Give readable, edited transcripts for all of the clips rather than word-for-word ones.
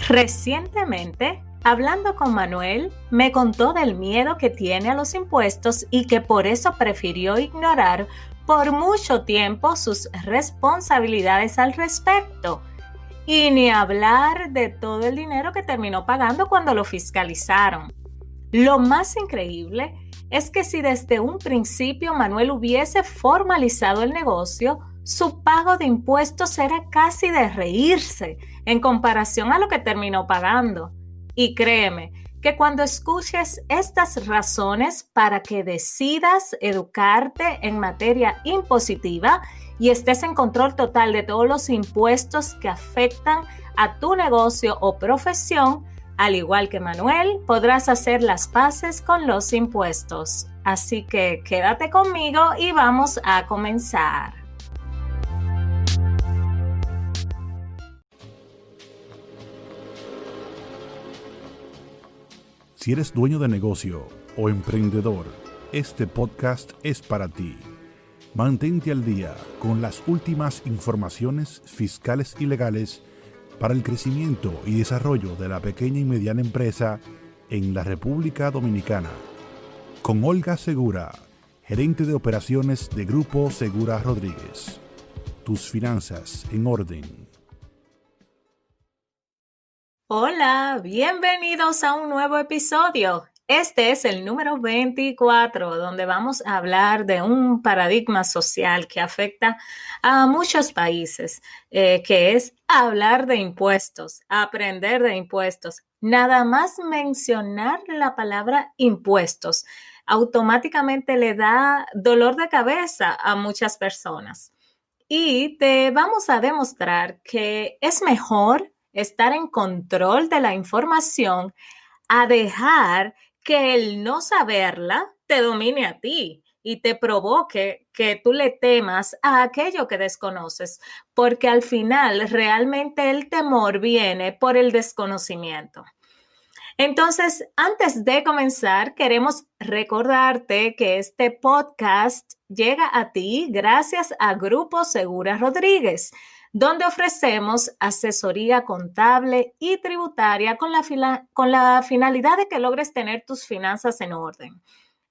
Recientemente, hablando con Manuel, me contó del miedo que tiene a los impuestos y que por eso prefirió ignorar por mucho tiempo sus responsabilidades al respecto. Y ni hablar de todo el dinero que terminó pagando cuando lo fiscalizaron. Lo más increíble es que si desde un principio Manuel hubiese formalizado el negocio, su pago de impuestos era casi de reírse en comparación a lo que terminó pagando. Y créeme que cuando escuches estas razones para que decidas educarte en materia impositiva y estés en control total de todos los impuestos que afectan a tu negocio o profesión, al igual que Manuel, podrás hacer las paces con los impuestos. Así que quédate conmigo y vamos a comenzar. Si eres dueño de negocio o emprendedor, este podcast es para ti. Mantente al día con las últimas informaciones fiscales y legales para el crecimiento y desarrollo de la pequeña y mediana empresa en la República Dominicana. Con Olga Segura, gerente de operaciones de Grupo Segura Rodríguez. Tus finanzas en orden. Hola, bienvenidos a un nuevo episodio. Este es el número 24, donde vamos a hablar de un paradigma social que afecta a muchos países, que es hablar de impuestos, aprender de impuestos. Nada más mencionar la palabra impuestos, automáticamente le da dolor de cabeza a muchas personas. Y te vamos a demostrar que es mejor estar en control de la información a dejar que el no saberla te domine a ti y te provoque que tú le temas a aquello que desconoces, porque al final realmente el temor viene por el desconocimiento. Entonces, antes de comenzar, queremos recordarte que este podcast llega a ti gracias a Grupo Segura Rodríguez, donde ofrecemos asesoría contable y tributaria con la finalidad de que logres tener tus finanzas en orden.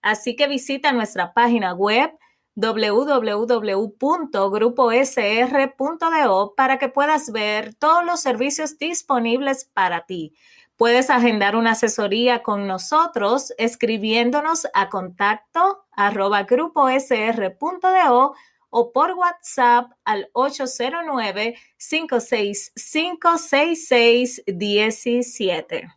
Así que visita nuestra página web www.gruposr.do para que puedas ver todos los servicios disponibles para ti. Puedes agendar una asesoría con nosotros escribiéndonos a contacto@gruposr.do o por WhatsApp al 809-565-6617.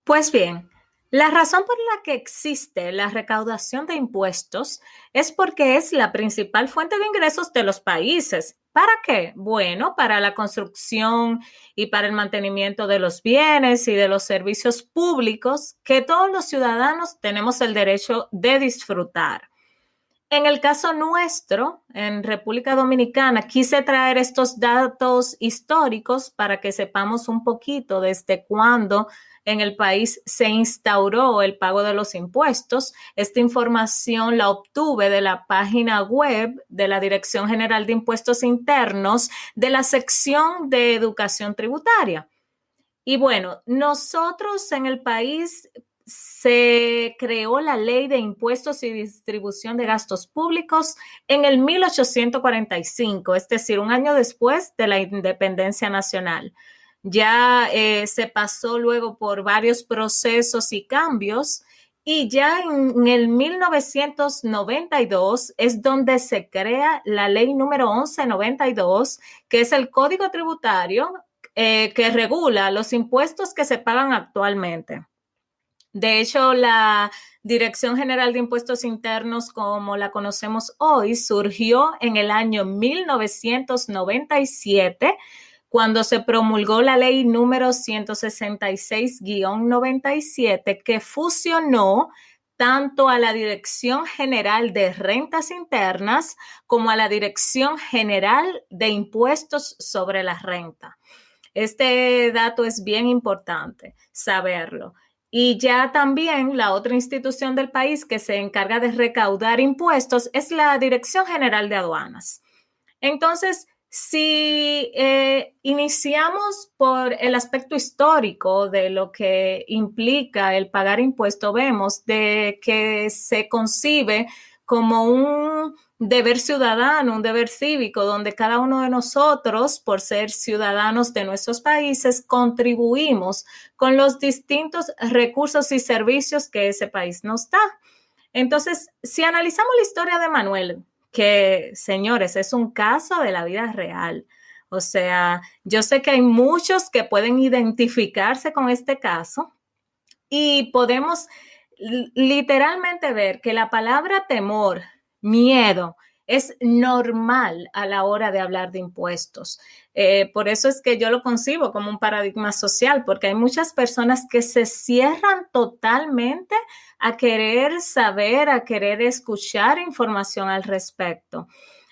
Pues bien, la razón por la que existe la recaudación de impuestos es porque es la principal fuente de ingresos de los países. ¿Para qué? Bueno, para la construcción y para el mantenimiento de los bienes y de los servicios públicos que todos los ciudadanos tenemos el derecho de disfrutar. En el caso nuestro, en República Dominicana, quise traer estos datos históricos para que sepamos un poquito desde cuándo en el país se instauró el pago de los impuestos. Esta información la obtuve de la página web de la Dirección General de Impuestos Internos de la sección de Educación Tributaria. Y bueno, nosotros en el país se creó la Ley de Impuestos y Distribución de Gastos Públicos en el 1845, es decir, un año después de la independencia nacional. Ya se pasó luego por varios procesos y cambios y ya en el 1992 es donde se crea la ley número 1192, que es el Código Tributario que regula los impuestos que se pagan actualmente. De hecho, la Dirección General de Impuestos Internos, como la conocemos hoy, surgió en el año 1997, cuando se promulgó la ley número 166-97, que fusionó tanto a la Dirección General de Rentas Internas como a la Dirección General de Impuestos sobre la Renta. Este dato es bien importante saberlo. Y ya también la otra institución del país que se encarga de recaudar impuestos es la Dirección General de Aduanas. Entonces, Si iniciamos por el aspecto histórico de lo que implica el pagar impuestos, vemos de que se concibe como un deber ciudadano, un deber cívico, donde cada uno de nosotros, por ser ciudadanos de nuestros países, contribuimos con los distintos recursos y servicios que ese país nos da. Entonces, si analizamos la historia de Manuel, que, señores, es un caso de la vida real. O sea, yo sé que hay muchos que pueden identificarse con este caso y podemos literalmente ver que la palabra temor, miedo, es normal a la hora de hablar de impuestos. Por eso es que yo lo concibo como un paradigma social, porque hay muchas personas que se cierran totalmente a querer saber, a querer escuchar información al respecto.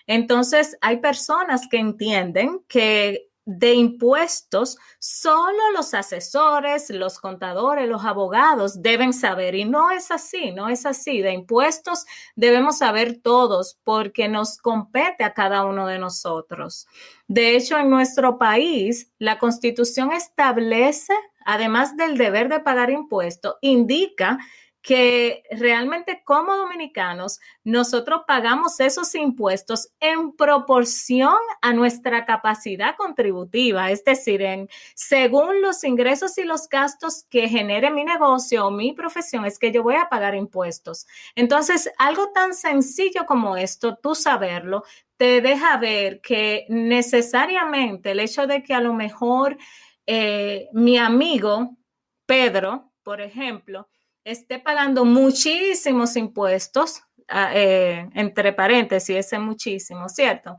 Entonces, hay personas que entienden que de impuestos solo los asesores, los contadores, los abogados deben saber. Y no es así, no es así. De impuestos debemos saber todos porque nos compete a cada uno de nosotros. De hecho, en nuestro país, la Constitución establece, además del deber de pagar impuestos, indica que realmente como dominicanos nosotros pagamos esos impuestos en proporción a nuestra capacidad contributiva, es decir, según los ingresos y los gastos que genere mi negocio o mi profesión, es que yo voy a pagar impuestos. Entonces, algo tan sencillo como esto, tú saberlo, te deja ver que necesariamente el hecho de que a lo mejor mi amigo Pedro, por ejemplo, esté pagando muchísimos impuestos, entre paréntesis, ese muchísimo, ¿cierto?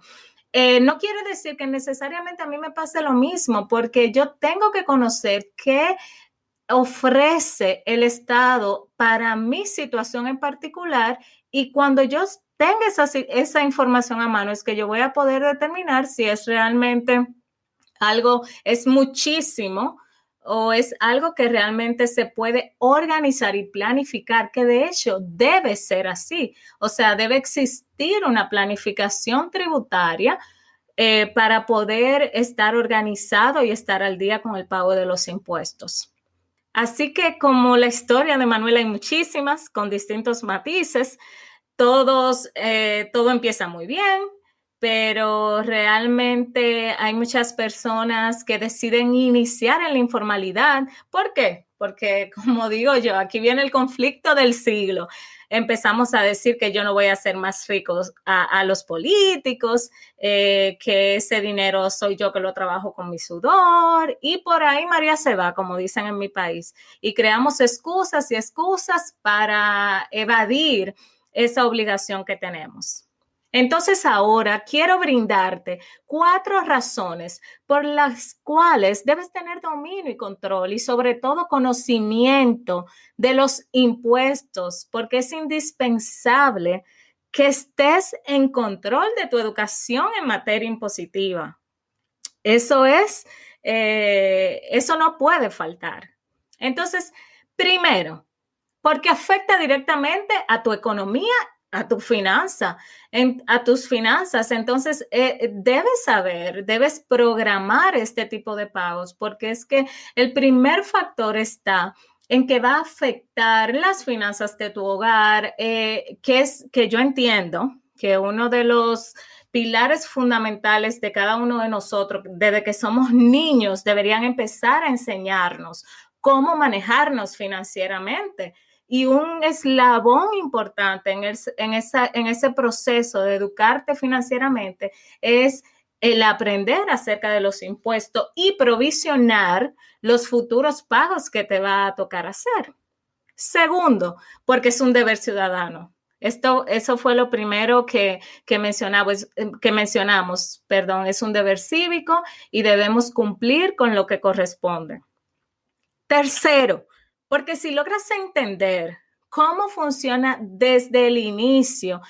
No quiere decir que necesariamente a mí me pase lo mismo, porque yo tengo que conocer qué ofrece el Estado para mi situación en particular y cuando yo tenga esa información a mano es que yo voy a poder determinar si es realmente algo, es muchísimo o es algo que realmente se puede organizar y planificar, que de hecho debe ser así. O sea, debe existir una planificación tributaria para poder estar organizado y estar al día con el pago de los impuestos. Así que como la historia de Manuel hay muchísimas, con distintos matices, todo empieza muy bien, pero realmente hay muchas personas que deciden iniciar en la informalidad. ¿Por qué? Porque, como digo yo, aquí viene el conflicto del siglo. Empezamos a decir que yo no voy a hacer más ricos a los políticos, que ese dinero soy yo que lo trabajo con mi sudor, y por ahí María se va, como dicen en mi país, y creamos excusas y excusas para evadir esa obligación que tenemos. Entonces ahora quiero brindarte 4 razones por las cuales debes tener dominio y control y sobre todo conocimiento de los impuestos, porque es indispensable que estés en control de tu educación en materia impositiva. Eso no puede faltar. Entonces, primero, porque afecta directamente a tu economía, a tu finanza, a tus finanzas. Entonces, debes saber, debes programar este tipo de pagos, porque es que el primer factor está en que va a afectar las finanzas de tu hogar, que yo entiendo que uno de los pilares fundamentales de cada uno de nosotros, desde que somos niños, deberían empezar a enseñarnos cómo manejarnos financieramente. Y un eslabón importante en ese proceso de educarte financieramente es el aprender acerca de los impuestos y provisionar los futuros pagos que te va a tocar hacer. Segundo, porque es un deber ciudadano. Eso fue lo primero que mencionamos, es un deber cívico y debemos cumplir con lo que corresponde. Tercero, porque si logras entender cómo funciona desde el inicio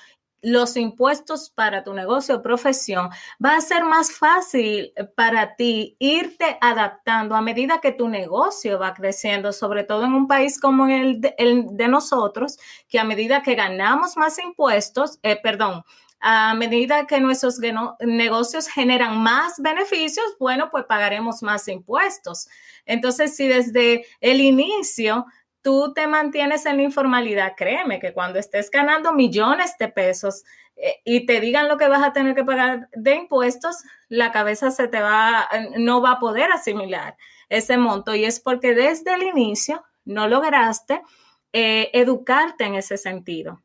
los impuestos para tu negocio o profesión, va a ser más fácil para ti irte adaptando a medida que tu negocio va creciendo, sobre todo en un país como el de nosotros, que a medida que ganamos más impuestos, A medida que nuestros negocios generan más beneficios, bueno, pues pagaremos más impuestos. Entonces, si desde el inicio tú te mantienes en la informalidad, créeme que cuando estés ganando millones de pesos y te digan lo que vas a tener que pagar de impuestos, la cabeza no va a poder asimilar ese monto, y es porque desde el inicio no lograste educarte en ese sentido.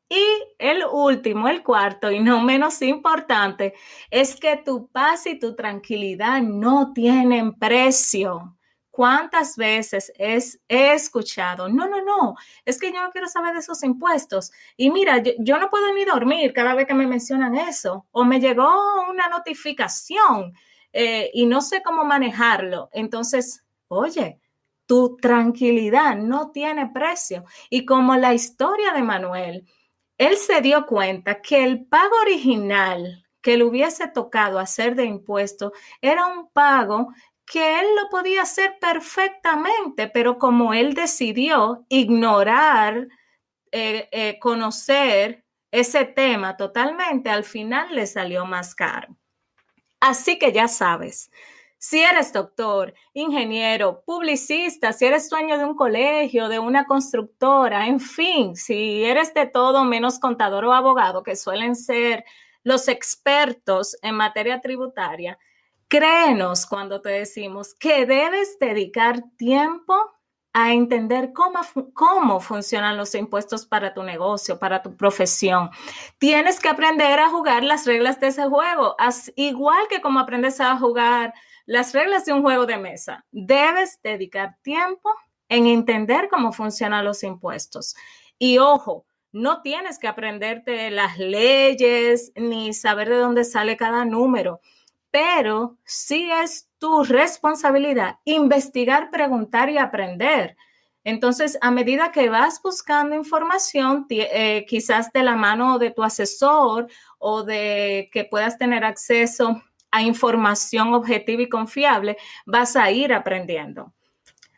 Y el último, el cuarto y no menos importante, es que tu paz y tu tranquilidad no tienen precio. ¿Cuántas veces he escuchado? No, es que yo no quiero saber de esos impuestos. Y mira, yo no puedo ni dormir cada vez que me mencionan eso. O me llegó una notificación y no sé cómo manejarlo. Entonces, oye, tu tranquilidad no tiene precio. Y como la historia de Manuel, él se dio cuenta que el pago original que le hubiese tocado hacer de impuestos era un pago que él lo podía hacer perfectamente, pero como él decidió ignorar, conocer ese tema totalmente, al final le salió más caro. Así que ya sabes, si eres doctor, ingeniero, publicista, si eres dueño de un colegio, de una constructora, en fin, si eres de todo menos contador o abogado, que suelen ser los expertos en materia tributaria, créenos cuando te decimos que debes dedicar tiempo a entender cómo funcionan los impuestos para tu negocio, para tu profesión. Tienes que aprender a jugar las reglas de ese juego, igual que como aprendes a jugar las reglas de un juego de mesa. Debes dedicar tiempo en entender cómo funcionan los impuestos. Y ojo, no tienes que aprenderte las leyes ni saber de dónde sale cada número, pero sí es tu responsabilidad investigar, preguntar y aprender. Entonces, a medida que vas buscando información, quizás de la mano de tu asesor o de que puedas tener acceso a información objetiva y confiable, vas a ir aprendiendo.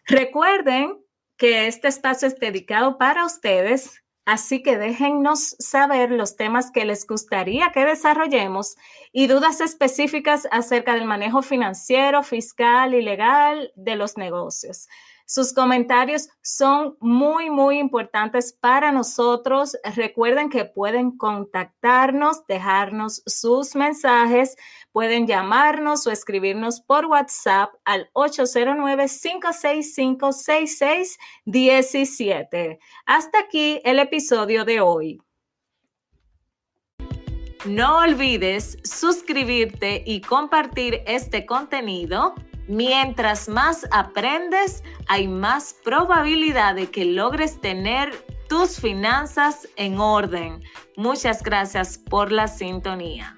Recuerden que este espacio es dedicado para ustedes, así que déjennos saber los temas que les gustaría que desarrollemos y dudas específicas acerca del manejo financiero, fiscal y legal de los negocios. Sus comentarios son muy importantes para nosotros. Recuerden que pueden contactarnos, dejarnos sus mensajes, pueden llamarnos o escribirnos por WhatsApp al 809-565-6617. Hasta aquí el episodio de hoy. No olvides suscribirte y compartir este contenido. Mientras más aprendes, hay más probabilidad de que logres tener tus finanzas en orden. Muchas gracias por la sintonía.